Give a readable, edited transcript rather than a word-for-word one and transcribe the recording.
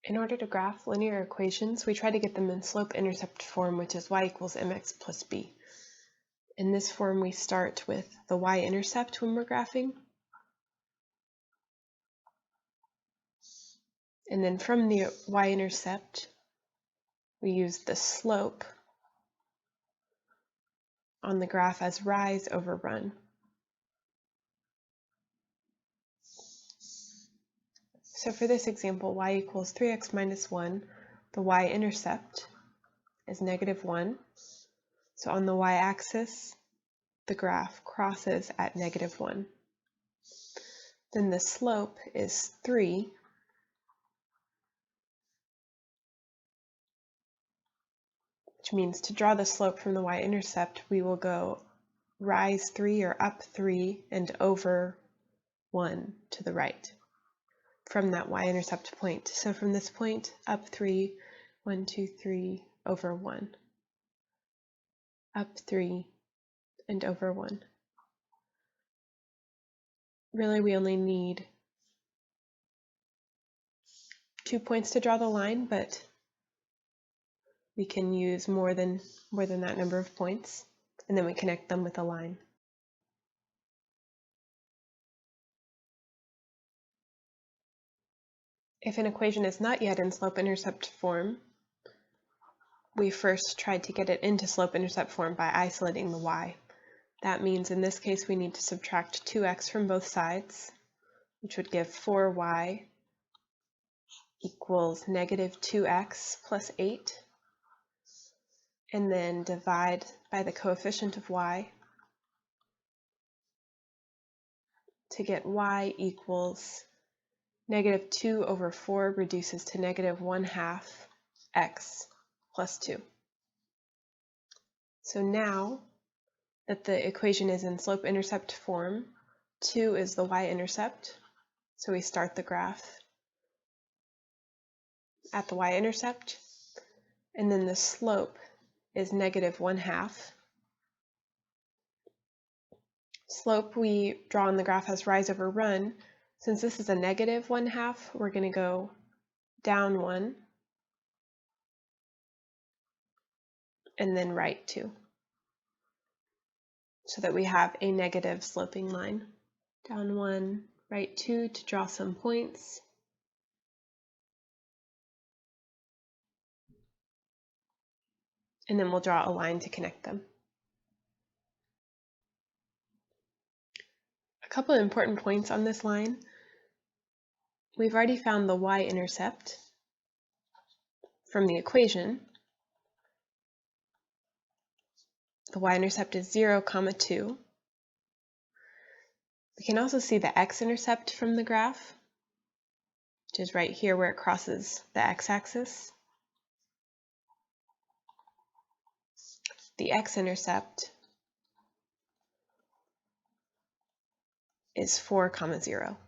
In order to graph linear equations, we try to get them in slope-intercept form, which is y equals mx plus b. In this form, we start with the y-intercept when we're graphing. And then from the y-intercept, we use the slope on the graph as rise over run. So for this example, y equals 3x minus 1, the y-intercept is -1. So on the y-axis, the graph crosses at -1. Then the slope is 3, which means to draw the slope from the y-intercept, we will go rise 3 or up 3 and over 1 to the right from that y-intercept point. So from this point, up 3, 1, 2, 3, over 1. Up 3 and over 1. Really, we only need 2 points to draw the line, but we can use more than that number of points, and then we connect them with a line. If an equation is not yet in slope-intercept form, we first tried to get it into slope-intercept form by isolating the y. That means in this case we need to subtract 2x from both sides, which would give 4y equals -2x plus 8, and then divide by the coefficient of y to get y equals -2 over 4 reduces to -1/2 x plus 2. So now that the equation is in slope-intercept form, 2 is the y-intercept, so we start the graph at the y-intercept, and then the slope is -1/2. Slope we draw on the graph as rise over run. Since this is a -1/2, we're going to go down 1 and then right 2, so that we have a negative sloping line. Down 1, right 2 to draw some points. And then we'll draw a line to connect them. A couple of important points on this line. We've already found the y-intercept from the equation. The y-intercept is 0, 2. We can also see the x-intercept from the graph, which is right here where it crosses the x-axis. The x-intercept is 4, 0.